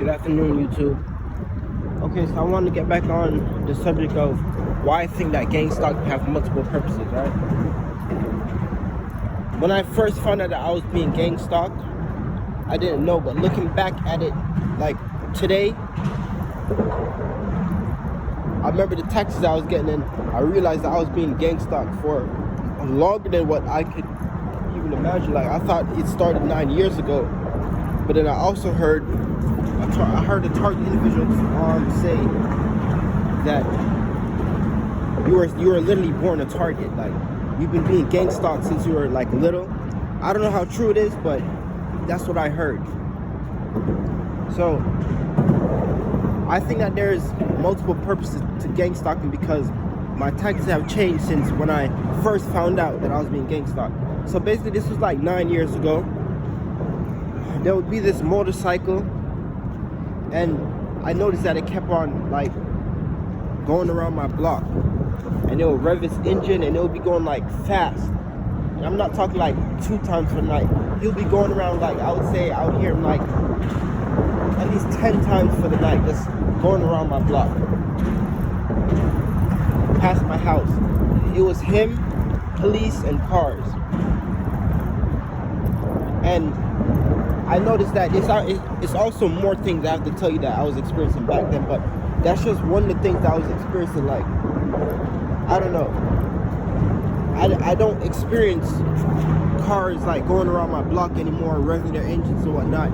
Good afternoon, YouTube. Okay, so I want to get back on the subject of why I think that gang stalk have multiple purposes, right? When I first found out that I was being gang stalked, I didn't know, but looking back at it, like today, I remember the taxes I was getting in. I realized that I was being gang stalked for longer than what I could even imagine. Like, I thought it started 9 years ago, but then I also heard a target individual say that you were literally born a target. Like, you've been being gang stalked since you were like little. I don't know how true it is, but that's what I heard. So I think that there's multiple purposes to gang stalking because my tactics have changed since when I first found out that I was being gang stalked. So basically, this was like 9 years ago. There would be this motorcycle, and I noticed that it kept on like going around my block, and it would rev its engine, and it would be going like fast. And I'm not talking like 2 times per night. He'll be going around, like, I would say I would hear him like at least 10 times for the night, just going around my block, past my house. It was him, police, and cars. And I noticed that it's also more things I have to tell you that I was experiencing back then, but that's just one of the things that I was experiencing. Like, I don't know, I don't experience cars like going around my block anymore, revving their engines and whatnot.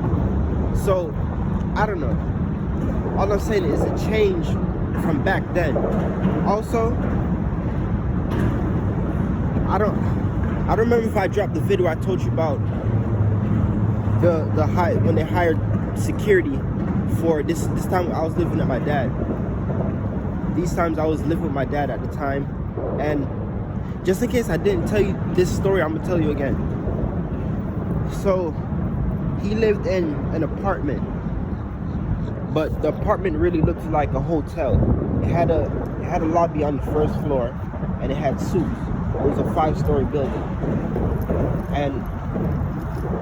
So I don't know. All I'm saying is a change from back then. Also, I don't remember if I dropped the video I told you about when they hired security for this time. I was living with my dad. These times I was living with my dad at the time, and just in case I didn't tell you this story, I'm gonna tell you again. So he lived in an apartment, but the apartment really looked like a hotel. It had a lobby on the first floor, and it had suites. It was a 5-story building, and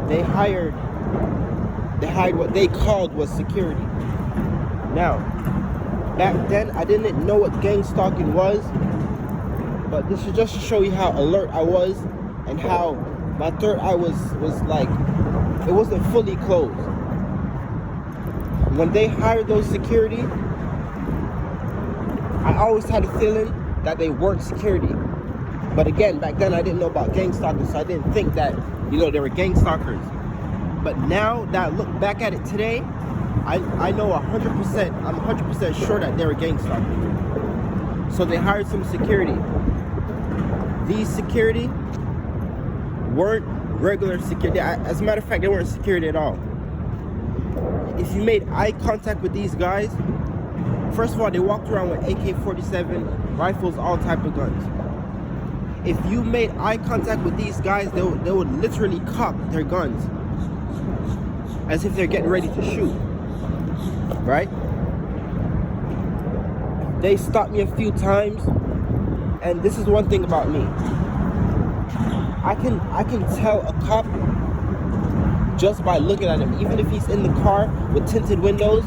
they hired what they called was security. Now, back then I didn't know what gang stalking was, but this is just to show you how alert I was and how my third eye was like, it wasn't fully closed. When they hired those security, I always had a feeling that they weren't security. But again, back then I didn't know about gang stalkers, so I didn't think that, they were gang stalkers. But now that I look back at it today, I know 100%, I'm 100% sure that they were gang stalkers. So they hired some security. These security weren't regular security. As a matter of fact, they weren't security at all. If you made eye contact with these guys, first of all, they walked around with AK-47 rifles, all type of guns. If you made eye contact with these guys, they would literally cock their guns as if they're getting ready to shoot, right? They stopped me a few times, and this is one thing about me. I can tell a cop just by looking at him. Even if he's in the car with tinted windows,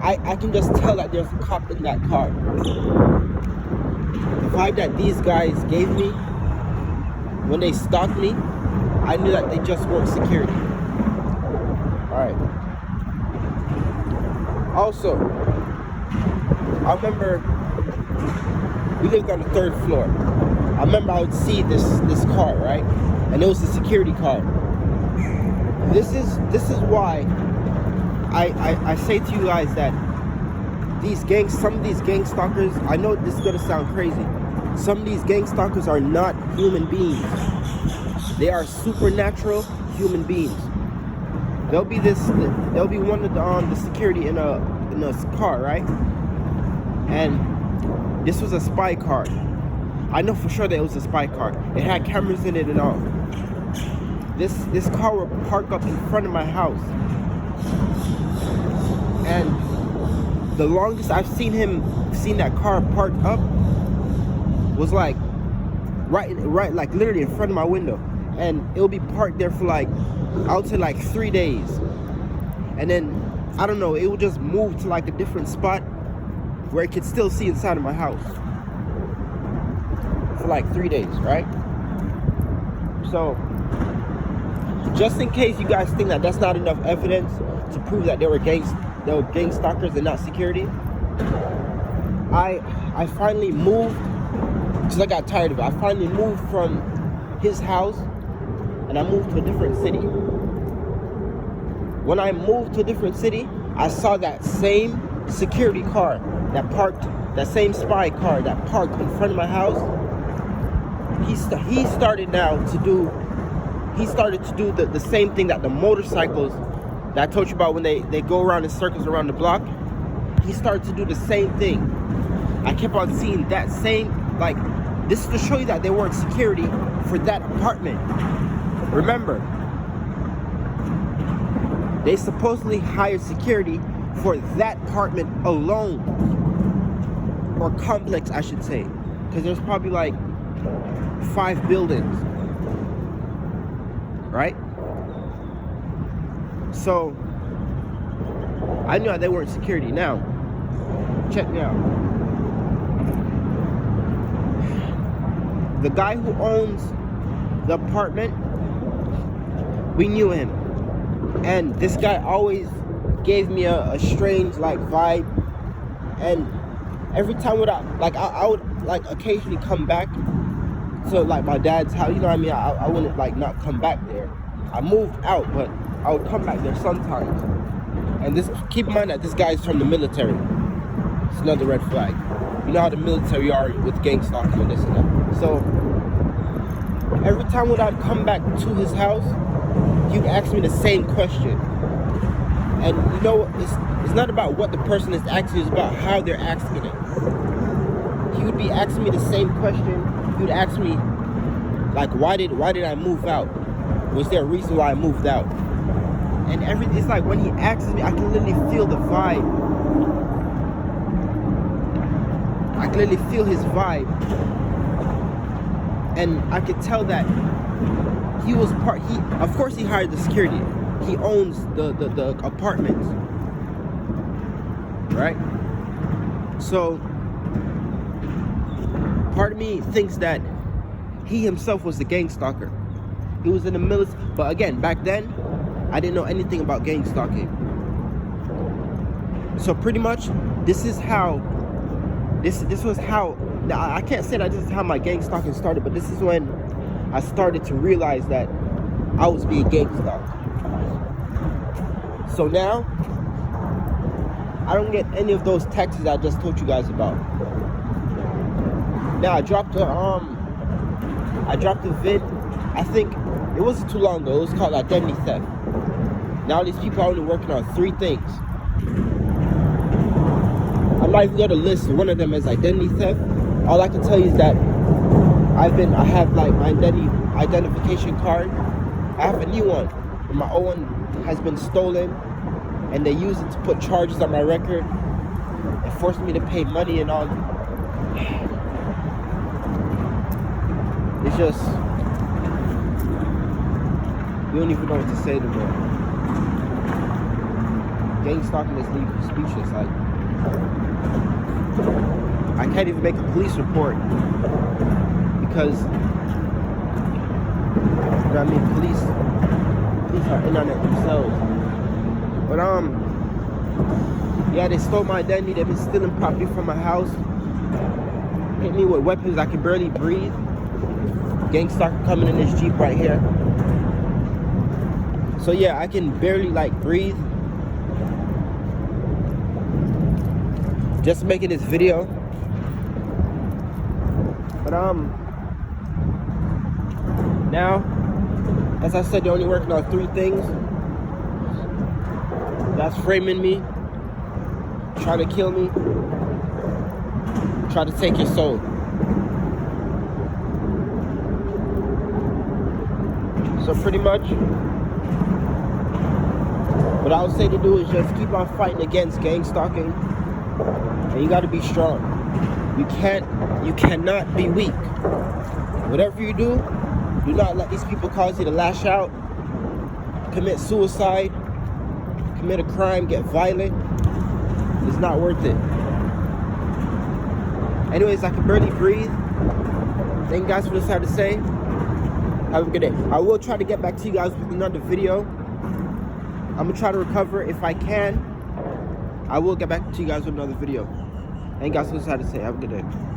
I can just tell that there's a cop in that car. The vibe that these guys gave me when they stalked me, I knew that they just weren't security. Alright. Also, I remember we lived on the 3rd floor. I remember I would see this car, right? And it was a security car. This is why I say to you guys that some of these gang stalkers, I know this is gonna sound crazy. Some of these gang stalkers are not human beings. They are supernatural human beings. There'll be one of the security in a car, right? And this was a spy car. I know for sure that it was a spy car. It had cameras in it and all. This car would park up in front of my house, and the longest I've seen that car parked up was like right like literally in front of my window, and it'll be parked there for like, I would say like 3 days. And then I don't know, it would just move to like a different spot where it could still see inside of my house for like 3 days, right? So just in case you guys think that that's not enough evidence to prove that they were gang stalkers and not security, I finally moved because I got tired of it. I finally moved from his house and I moved to a different city. When I moved to a different city, I saw that same security car that parked, that same spy car that parked in front of my house. He started to do the same thing that the motorcycles that I told you about when they go around in circles around the block. He started to do the same thing. I kept on seeing that same, like, this is to show you that they weren't security for that apartment. Remember, they supposedly hired security for that apartment alone, or complex I should say, because there's probably like 5 buildings, right? So I knew they weren't security. Now check me out. The guy who owns the apartment, we knew him, and this guy always gave me a strange like vibe. And every time I would like occasionally come back to like my dad's house, you know what I mean? I wouldn't like not come back there. I moved out, but I would come back there sometimes. And this, keep in mind that this guy's from the military. It's another red flag. You know how the military are with gang stalking and this and that. So every time when I'd come back to his house, he'd ask me the same question. And you know, it's not about what the person is asking, it's about how they're asking it. He would be asking me the same question. He would ask me, like, why did I move out? Was there a reason why I moved out? And it's like when he asks me, I can literally feel the vibe. I can literally feel his vibe. And I could tell that he was of course he hired the security. He owns the apartments, right? So part of me thinks that he himself was the gang stalker. He was in the military, but again, back then I didn't know anything about gang stalking. So pretty much this was how, now I can't say that this is how my gang stalking started, but this is when I started to realize that I was being gang stalked. So now I don't get any of those texts I just told you guys about. Now I dropped a vid, I think it wasn't too long ago. It was called identity theft. Now these people are only working on 3 things. I'm not even gonna list one of them as identity theft. All I can tell you is that I have like my identification card. I have a new one, and my old one has been stolen, and they use it to put charges on my record and force me to pay money and all. It's just, you don't even know what to say to me. Gang stalking just leaves you speechless. Like, I can't even make a police report because, you know what I mean, police are in on it themselves. But yeah, they stole my identity. They've been stealing property from my house, hit me with weapons. I can barely breathe. Gang stalker coming in this Jeep right here. So yeah, I can barely like breathe. Just making this video. But now, as I said, they're only working on 3 things. That's framing me, trying to kill me, trying to take your soul. So pretty much, what I would say to do is just keep on fighting against gang stalking, and you got to be strong. You cannot be weak. Whatever you do not let these people cause you to lash out, commit suicide, commit a crime, get violent. It's not worth it. Anyways, I can barely breathe. Thank you guys for this I had to say. Have a good day. I will try to get back to you guys with another video. I'm gonna try to recover if I can. I will get back to you guys with another video. Thank you guys for this I had to say. Have a good day.